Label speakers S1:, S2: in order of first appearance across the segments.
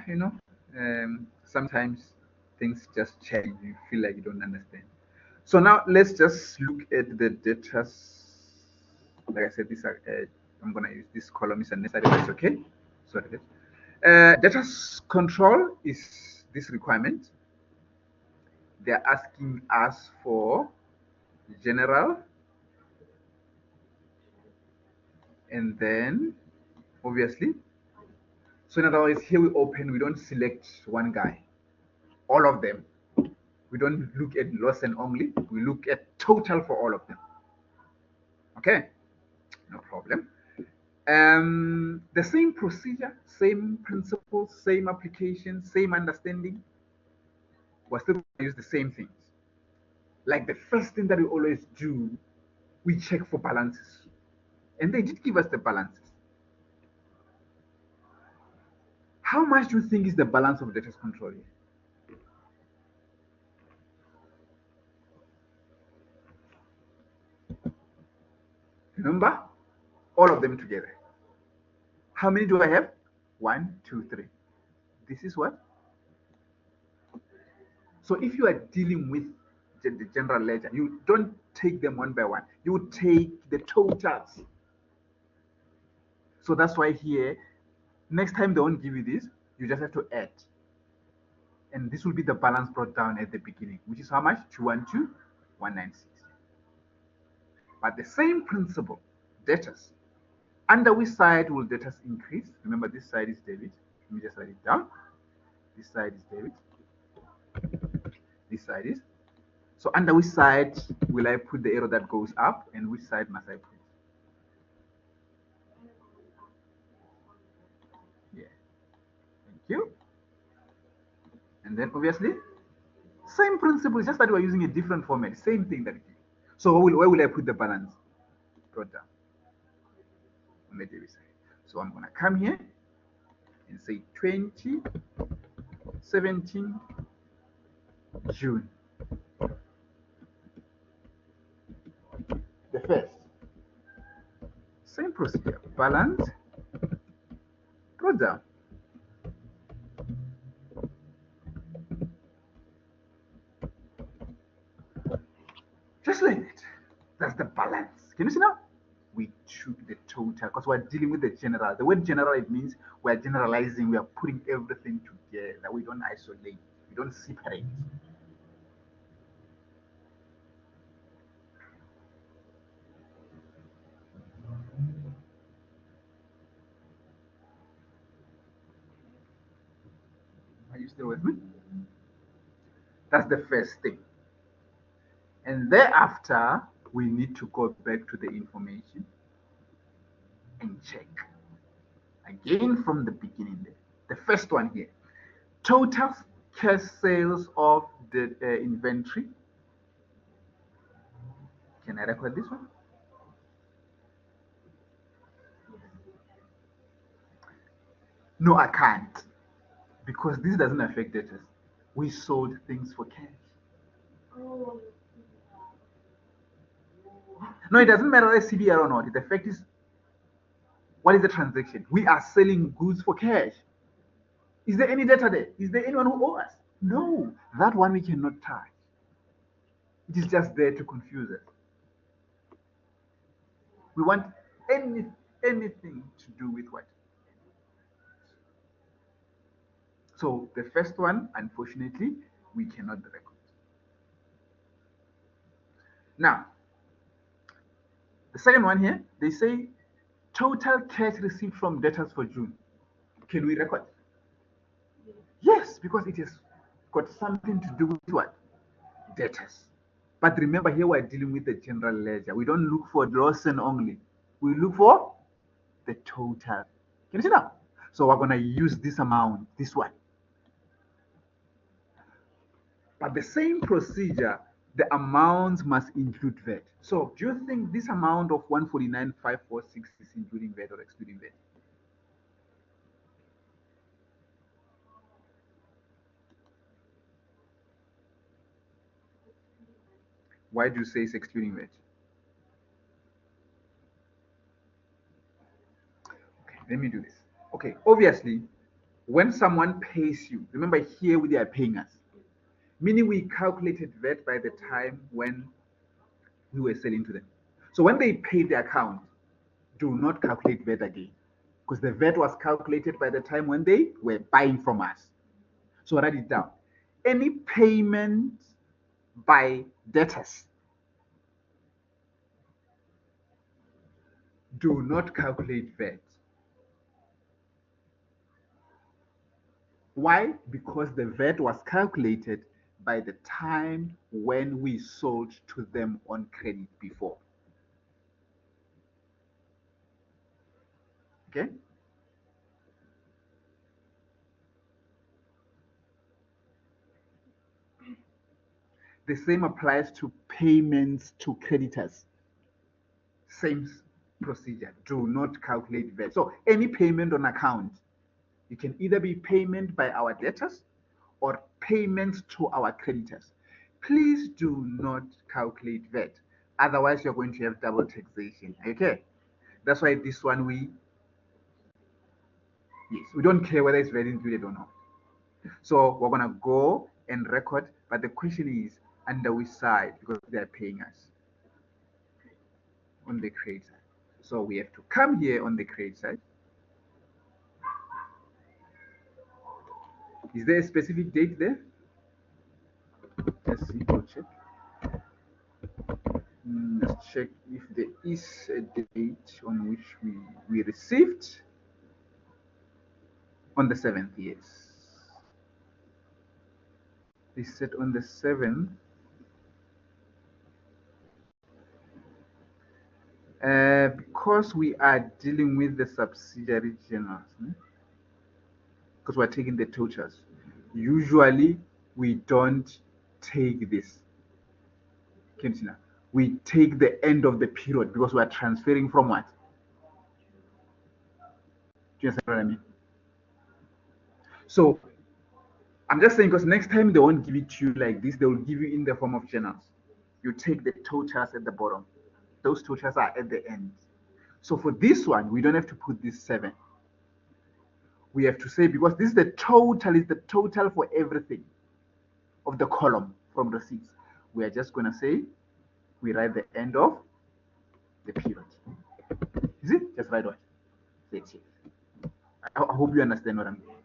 S1: you know, sometimes things just change. You feel like you don't understand. So now let's just look at the debtors. Like I said, these are I'm gonna use this column is unnecessary. That's okay. Sorry. Debtors control is this requirement. They're asking us for general, and then obviously. So in other words, here we open. We don't select one guy. All of them. We don't look at loss and only. We look at total for all of them. Okay, no problem. The same procedure, same principles, same application, same understanding. We're still going to use the same things. Like the first thing that we always do, we check for balances. And they did give us the balances. How much do you think is the balance of debtors control here? Remember? All of them together. How many do I have? 1, 2, 3. This is what? So if you are dealing with the general ledger, you don't take them one by one. You take the totals. So that's why here, next time they won't give you this, you just have to add. And this will be the balance brought down at the beginning, which is how much? 212, 196. But the same principle, debtors. Under which side will debtors increase? Remember, this side is debit. Let me just write it down. This side is debit. This side is. So under which side will I put the arrow that goes up, and which side must I put? Yeah. Thank you. And then obviously, same principle, just that we're using a different format. Same thing that it is. So where will I put the balance? Brought down on the debit side. So I'm gonna come here and say 2017 June. The first. Same procedure. Balance brought down. Just like that. That's the balance. Can you see now? We took the total because we're dealing with the general. The word general, it means we're generalizing, we are putting everything together. We don't isolate, we don't separate. Are you still with me? That's the first thing. And thereafter, we need to go back to the information and check again from the beginning there. The first one here, total cash sales of the inventory. Can I record this one? No, I can't, because this doesn't affect debtors. We sold things for cash. No, it doesn't matter if CBR or not. The fact is, what is the transaction? We are selling goods for cash. Is there any debtor there? Is there anyone who owes us? No, that one we cannot touch. It is just there to confuse us. We want anything to do with what? So the first one, unfortunately, we cannot record. Now, the second one here, they say total cash received from debtors for June. Can we record? Yes, because it has got something to do with what? Debtors. But remember, here we're dealing with the general ledger. We don't look for loss and only. We look for the total. Can you see now? So we're going to use this amount, this one. But the same procedure, the amounts must include VAT. So do you think this amount of 149,546 is including VAT or excluding VAT? Why do you say it's excluding VAT? Okay, let me do this. Okay, obviously, When someone pays you, remember here they are paying us, meaning we calculated VAT by the time when we were selling to them. So when they pay the account, do not calculate VAT again, because the VAT was calculated by the time when they were buying from us. So write it down. Any payment by debtors, do not calculate VAT. Why? Because the VAT was calculated by the time when we sold to them on credit before. Okay? The same applies to payments to creditors. Same procedure. Do not calculate VAT. So any payment on account, it can either be payment by our debtors or payments to our creditors. Please do not calculate VAT. Otherwise, you're going to have double taxation. Okay? That's why this one yes, we don't care whether it's VAT included or not. So we're gonna go and record, but the question is under which side, because they're paying us on the credit side. So we have to come here on the credit side. Is there a specific date there? Let's see, go check. Let's check if there is a date on which we received on the 7th. Yes, they said on the 7th. Because we are dealing with the subsidiary journals, because we're taking the totals. Usually, we don't take this. Can you see now? We take the end of the period because we are transferring from what? Do you understand what I mean? So I'm just saying because next time they won't give it to you like this, they will give you in the form of journals. You take the totals at the bottom. Those totals are at the end. So for this one, we don't have to put this 7. We have to say, because this is the total for everything of the column from receipts. We are just going to say, we write the end of the period. Is it? Just write what? Say it here. I hope you understand what I'm doing.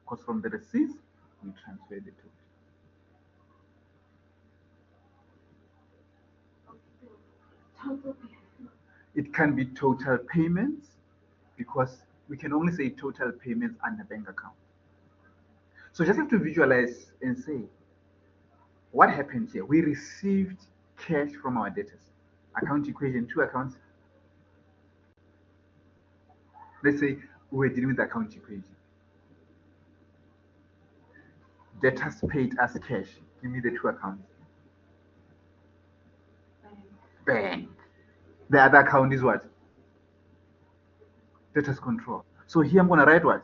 S1: Because from the receipts, we transfer the total. It can be total payments, because we can only say total payments under bank account. So just have to visualize and say, what happened here? We received cash from our debtors. Account equation, 2 accounts. Let's say we were dealing with the account equation. Debtors paid us cash. Give me the 2 accounts. Bank. The other account is what? Debtors control. So here I'm going to write what?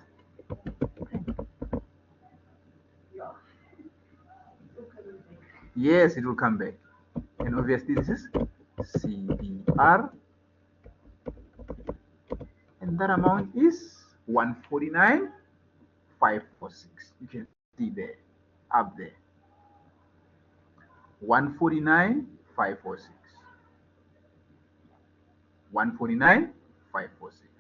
S1: Yes, it will come back. And obviously this is CBR. And that amount is 149,546. You can see there, up there. 149,546. 149,546.